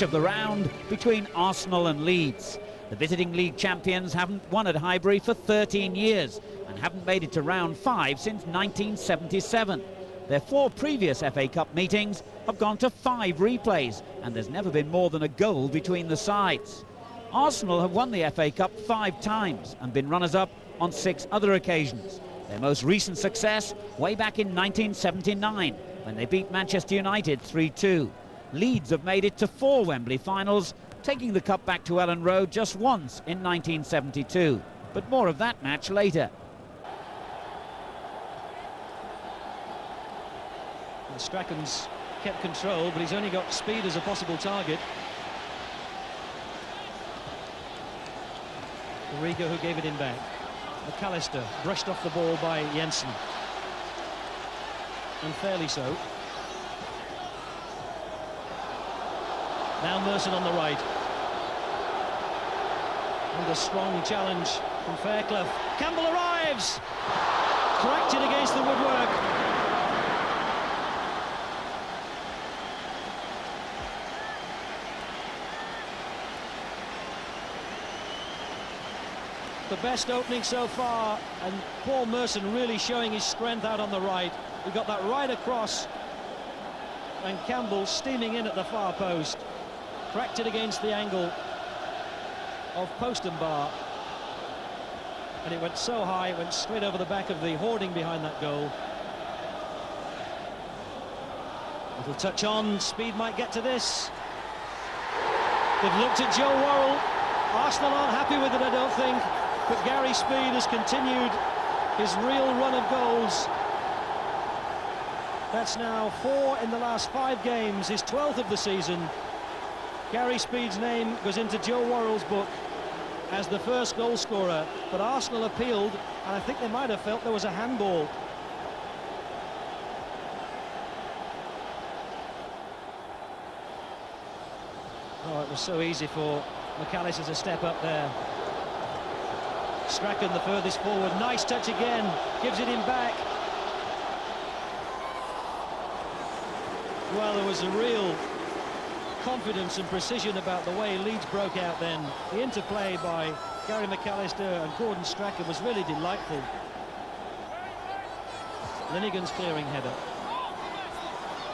Of the round between Arsenal and Leeds. The visiting league champions haven't won at Highbury for 13 years and haven't made it to round 5 since 1977. Their 4 previous FA Cup meetings have gone to 5 replays and there's never been more than a goal between the sides. Arsenal have won the FA Cup 5 times and been runners-up on 6 other occasions. Their most recent success way back in 1979 when they beat Manchester United 3-2. Leeds have made it to 4 Wembley finals, taking the cup back to Elland Road just once in 1972. But more of that match later. And Strachan's kept control, but he's only got speed as a possible target. Rigo who gave it in back. McAllister brushed off the ball by Jensen. And fairly so. Now Merson on the right. And a strong challenge from Fairclough. Campbell arrives! Cracked it against the woodwork. The best opening so far, and Paul Merson really showing his strength out on the right. He got that right across, and Campbell steaming in at the far post. Cracked it against the angle of post and bar, and it went so high it went straight over the back of the hoarding behind that goal. Little touch on, speed might get to this. They've looked at Joe Worrell. Arsenal aren't happy with it, I don't think, but Gary Speed has continued his real run of goals. That's now 4 in the last 5 games, his 12th of the season. Gary Speed's name goes into Joe Worrell's book as the first goal scorer, but Arsenal appealed, and I think they might have felt there was a handball. Oh, it was so easy for McAllister to step up there. Strachan the furthest forward, nice touch again, gives it in back. Well, there was a real confidence and precision about the way Leeds broke out then. The interplay by Gary McAllister and Gordon Strachan was really delightful. Linigan's clearing header.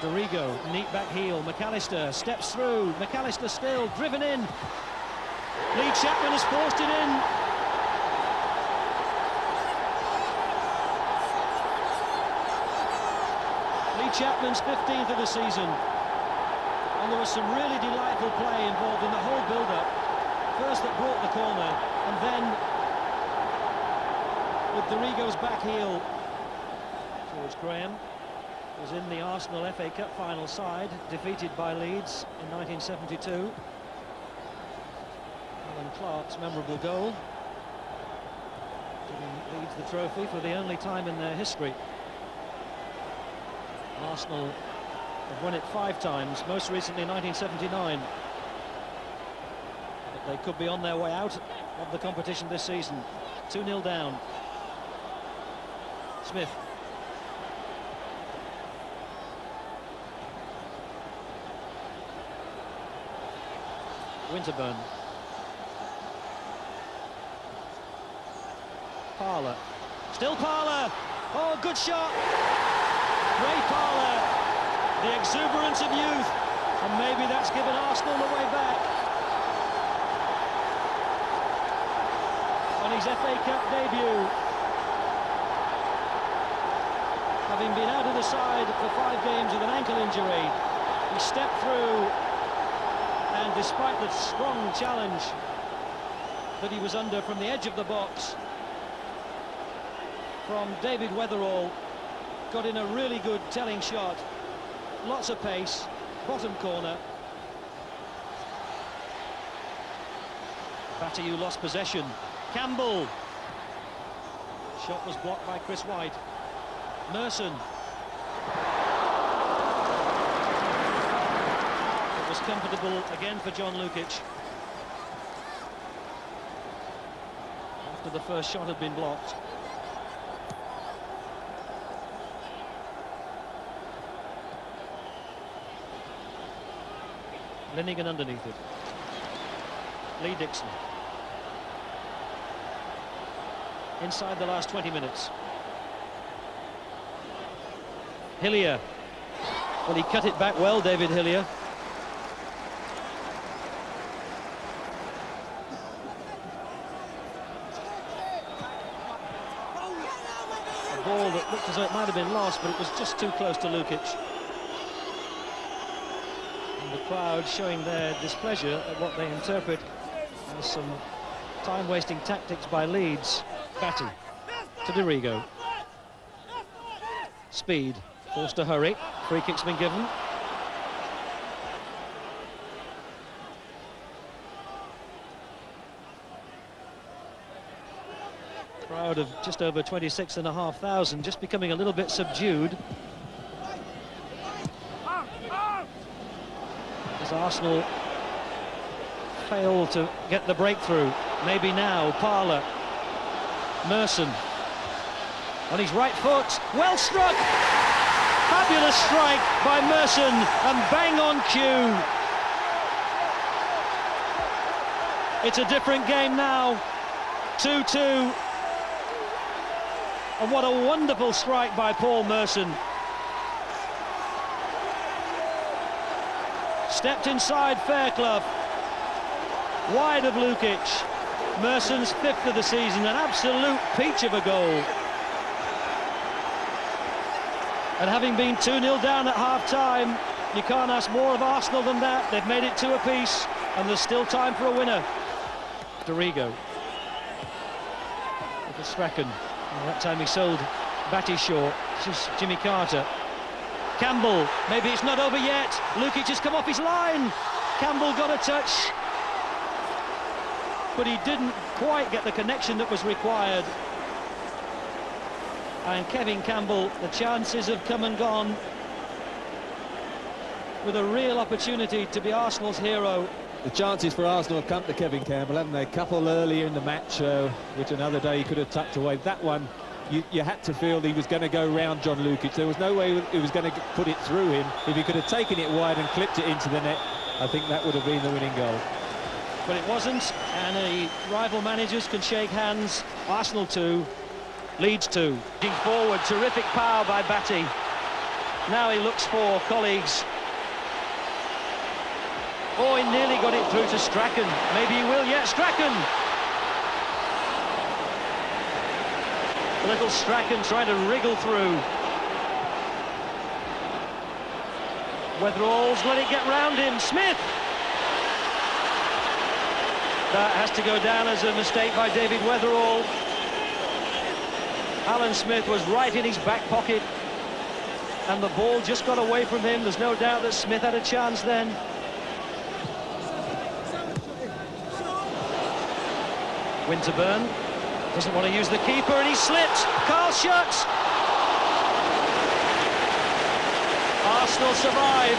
Dorigo, neat back heel. McAllister steps through. McAllister still driven in. Lee Chapman has forced it in. Lee Chapman's 15th of the season. And there was some really delightful play involved in the whole build-up. First that brought the corner, and then with Dorigo's back heel. George Graham was in the Arsenal FA Cup final side, defeated by Leeds in 1972. Alan Clark's memorable goal, giving Leeds the trophy for the only time in their history. Arsenal have won it 5 times, most recently 1979. But they could be on their way out of the competition this season. 2-0 down. Smith. Winterburn. Parlour. Still Parlour. Oh, good shot. Ray Parlour. The exuberance of youth, and maybe that's given Arsenal the way back. On his FA Cup debut, having been out of the side for 5 games with an ankle injury, he stepped through, and despite the strong challenge that he was under from the edge of the box from David Weatherall, got in a really good telling shot. Lots of pace, bottom corner. Bataillou lost possession. Campbell. Shot was blocked by Chris White. Merson. It was comfortable again for John Lukic. After the first shot had been blocked. Linnigan underneath it. Lee Dixon. Inside the last 20 minutes. Hillier. Well, he cut it back well, David Hillier. A ball that looked as though it might have been lost, but it was just too close to Lukic. And the crowd showing their displeasure at what they interpret as some time-wasting tactics by Leeds. Batty to Dorigo. Speed, forced to hurry. Free kick's been given. Crowd of just over 26,500, just becoming a little bit subdued. As Arsenal fail to get the breakthrough. Maybe now, Parler. Merson on his right foot, well struck, fabulous strike by Merson, and bang on cue. It's a different game now, 2-2, and what a wonderful strike by Paul Merson. Stepped inside Fairclough, wide of Lukic. Merson's 5th of the season, an absolute peach of a goal. And having been 2-0 down at half-time, you can't ask more of Arsenal than that. They've made it 2 apiece, and there's still time for a winner. Dorigo. Little Strachan. And that time he sold Batty short. This is Jimmy Carter. Campbell. Maybe it's not over yet. Lukic has come off his line. Campbell got a touch, but he didn't quite get the connection that was required. And Kevin Campbell, the chances have come and gone, with a real opportunity to be Arsenal's hero. The chances for Arsenal have come to Kevin Campbell, haven't they? A couple earlier in the match, which another day he could have tucked away. That one, you had to feel he was going to go round John Lukic. There was no way he was going to put it through him. If he could have taken it wide and clipped it into the net, I think that would have been the winning goal. But it wasn't, and the rival managers can shake hands. Arsenal 2, Leeds 2. Looking forward, terrific power by Batty. Now he looks for colleagues. Oh, he nearly got it through to Strachan. Maybe he will yet. Strachan! Little Strachan trying to wriggle through. Weatherall's let it get round him. Smith! That has to go down as a mistake by David Weatherall. Alan Smith was right in his back pocket, and the ball just got away from him. There's no doubt that Smith had a chance then. Winterburn doesn't want to use the keeper, and he slipped. Carl Schutt. Arsenal survive.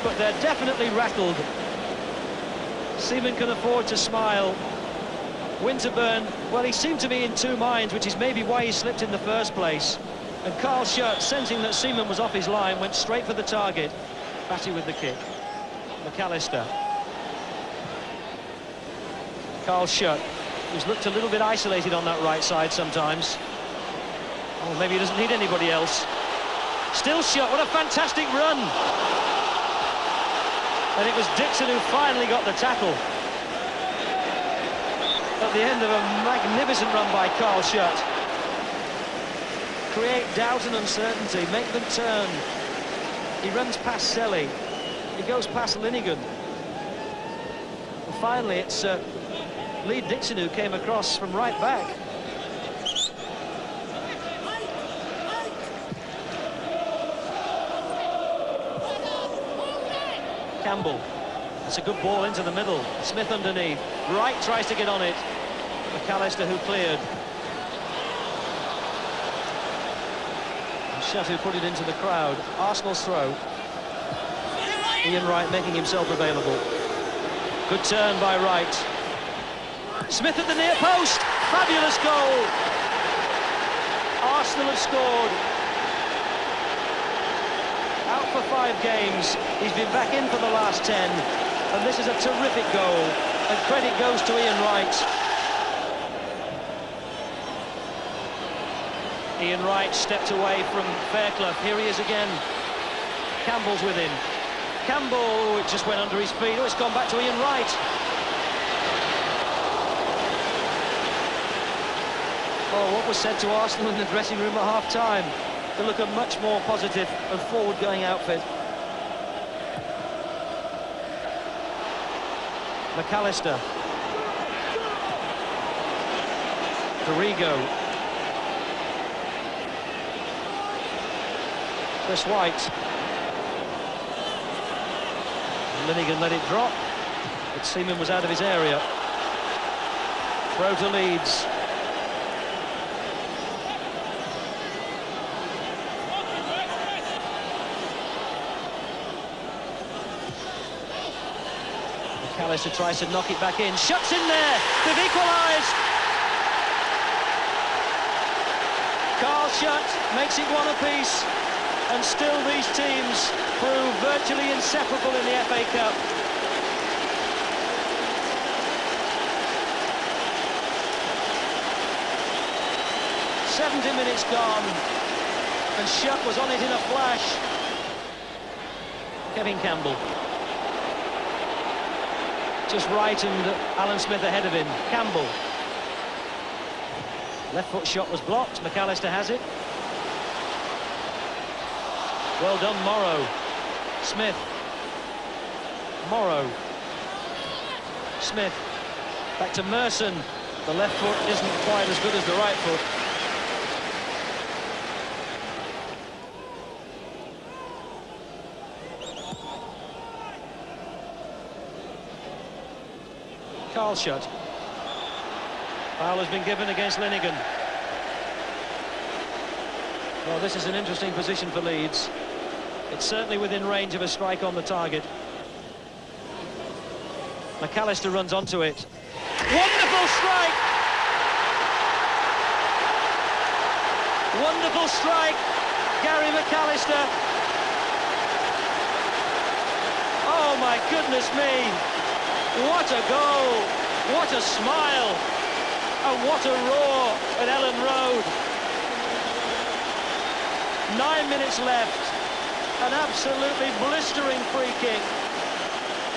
But they're definitely rattled. Seaman can afford to smile. Winterburn, well, he seemed to be in 2 minds, which is maybe why he slipped in the first place. And Carl Schutt, sensing that Seaman was off his line, went straight for the target. Batty with the kick. McAllister. Carl Schutt, who's looked a little bit isolated on that right side sometimes. Oh, maybe he doesn't need anybody else. Still Schutt, what a fantastic run! And it was Dixon who finally got the tackle. At the end of a magnificent run by Carl Schutt. Create doubt and uncertainty, make them turn. He runs past Selly. He goes past Linnigan. And finally, it's Lee Dixon who came across from right back. Campbell. It's a good ball into the middle. Smith underneath. Wright tries to get on it. McAllister who cleared. And Schutt who put it into the crowd. Arsenal's throw. Ian Wright making himself available. Good turn by Wright. Smith at the near post. Fabulous goal. Arsenal have scored. for 5 games. He's been back in for the last 10, and this is a terrific goal, and credit goes to Ian Wright. Ian Wright stepped away from Fairclough. Here he is again. Campbell's with him. Campbell, it just went under his feet. Oh, it's gone back to Ian Wright. Oh, what was said to Arsenal in the dressing room at half-time? To look a much more positive and forward-going outfit. McAllister. Dorigo. Chris White. Linnigan let it drop, but Seaman was out of his area. Throw to Leeds. McAllister tries to knock it back in, shuts in there, they've equalised! Carl Shutt makes it one apiece, and still these teams prove virtually inseparable in the FA Cup. "70 minutes gone, and Shutt was on it in a flash." Kevin Campbell. Just Wright and Alan Smith ahead of him. Campbell. Left foot shot was blocked. McAllister has it. Well done, Morrow. Smith. Morrow. Smith. Back to Merson. The left foot isn't quite as good as the right foot. Carl Shutt. Foul has been given against Linnigan. Well, this is an interesting position for Leeds. It's certainly within range of a strike on the target. McAllister runs onto it. Wonderful strike! Wonderful strike, Gary McAllister. Oh my goodness me! What a goal! What a smile! And what a roar at Ellen Road! 9 minutes left. An absolutely blistering free kick.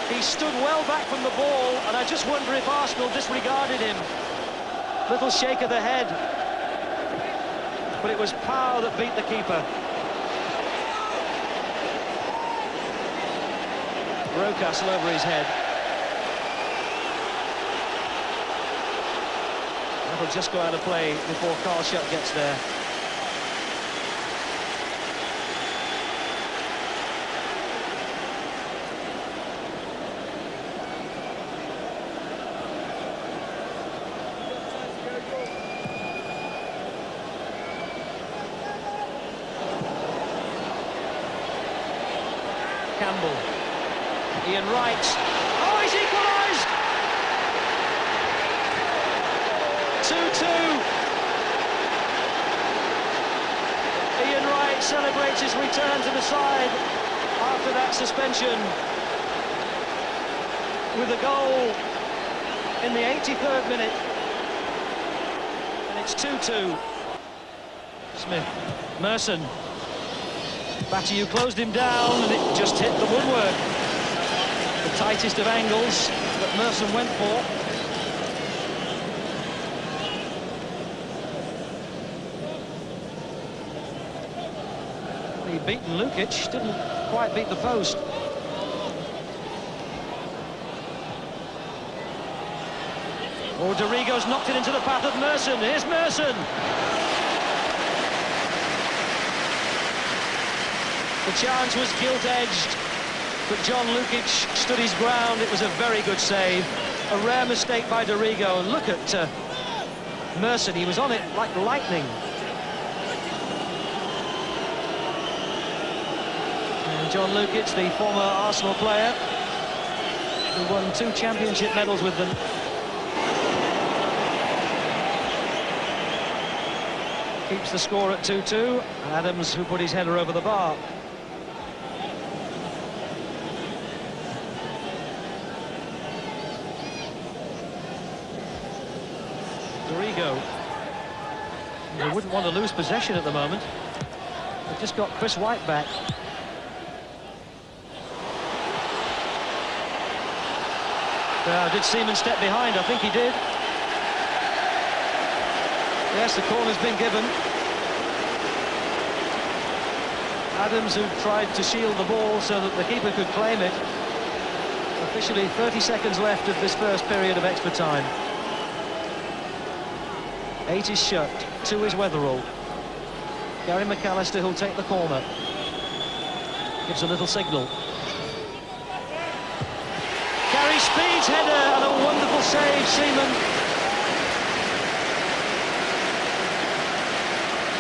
He stood well back from the ball, and I just wonder if Arsenal disregarded him. Little shake of the head. But it was power that beat the keeper. Rocastle over his head. That'll just go out of play before Carl Shutt gets there. Campbell. Ian Wright. Oh, he's equalised! 2-2. Ian Wright celebrates his return to the side after that suspension with a goal in the 83rd minute. And it's 2-2. Smith. Merson. Bataillou closed him down, and it just hit the woodwork. The tightest of angles that Merson went for. He'd beaten Lukic, didn't quite beat the post. Oh, Dorigo's knocked it into the path of Merson. Here's Merson. The chance was gilt-edged, but John Lukic stood his ground. It was a very good save. A rare mistake by Dorigo. And look at Merson. He was on it like lightning. And John Lukic, the former Arsenal player, who won 2 championship medals with them. Keeps the score at 2-2. Adams, who put his header over the bar. Vigo. They wouldn't want to lose possession at the moment. They've just got Chris White back. Did Seaman step behind? I think he did. Yes, the corner's been given. Adams, who tried to shield the ball so that the keeper could claim it. Officially 30 seconds left of this first period of extra time. 8 is shut, 2 is Weatherall. Gary McAllister, who'll take the corner. Gives a little signal. Gary Speed's header and a wonderful save, Seaman.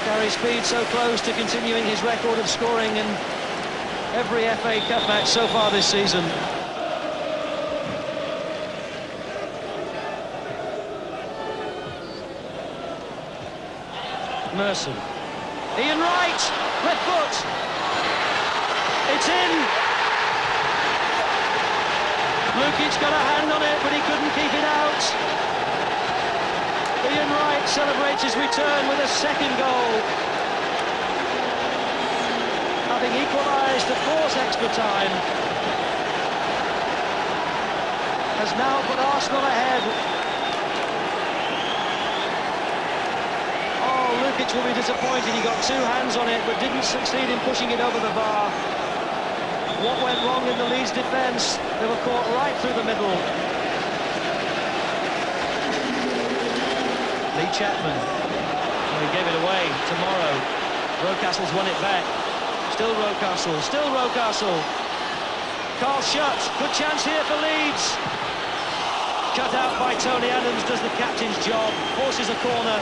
Gary Speed so close to continuing his record of scoring in every FA Cup match so far this season. Merson. Ian Wright, left foot. It's in. Lukic got a hand on it, but he couldn't keep it out. Ian Wright celebrates his return with a second goal, having equalised to force extra time. Has now put Arsenal ahead. Lukic will be disappointed. He got 2 hands on it but didn't succeed in pushing it over the bar. What went wrong in the Leeds defence? They were caught right through the middle. Lee Chapman. Well, he gave it away tomorrow. Rocastle's won it back. Still Rocastle, still Rocastle. Carl Schutt, good chance here for Leeds. Cut out by Tony Adams, does the captain's job, forces a corner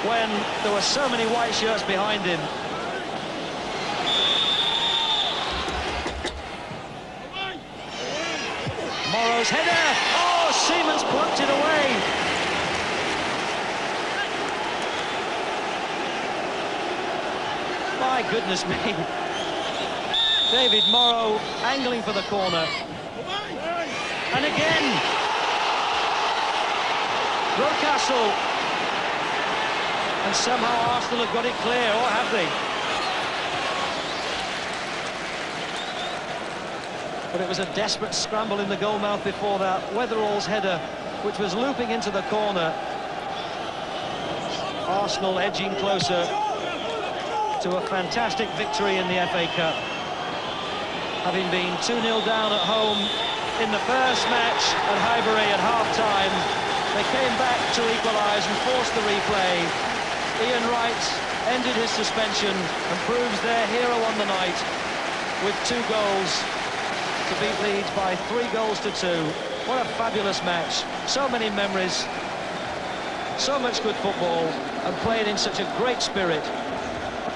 when there were so many white shirts behind him. Morrow's header! Oh, Seaman's plucked it away! My goodness me. David Morrow angling for the corner. And again! Rocastle. And somehow Arsenal have got it clear, or have they? But it was a desperate scramble in the goalmouth before that. Weatherall's header, which was looping into the corner. Arsenal edging closer to a fantastic victory in the FA Cup. Having been 2-0 down at home in the first match at Highbury at half-time, they came back to equalise and forced the replay. Ian Wright ended his suspension and proves their hero on the night with 2 goals to beat Leeds by 3 goals to 2. What a fabulous match. So many memories, so much good football, and played in such a great spirit.